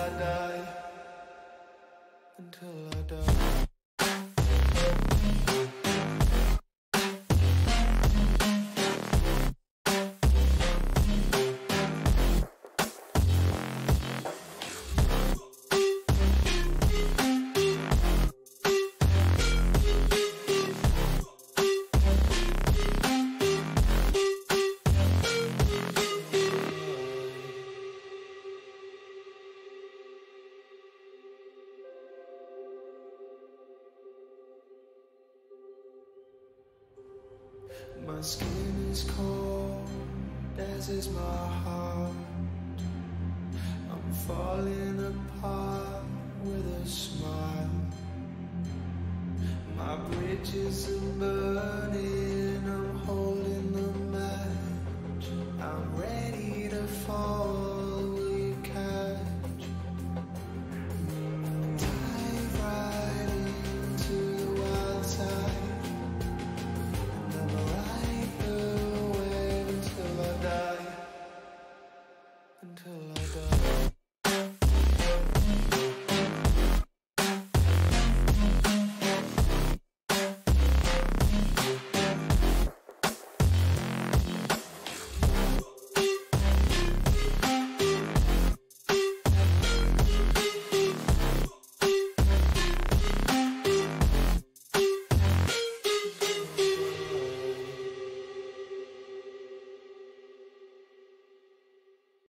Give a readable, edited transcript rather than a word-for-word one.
I die, until I die. My skin is cold, as is my heart. I'm falling apart with a smile. My bridges are burning, I'm holding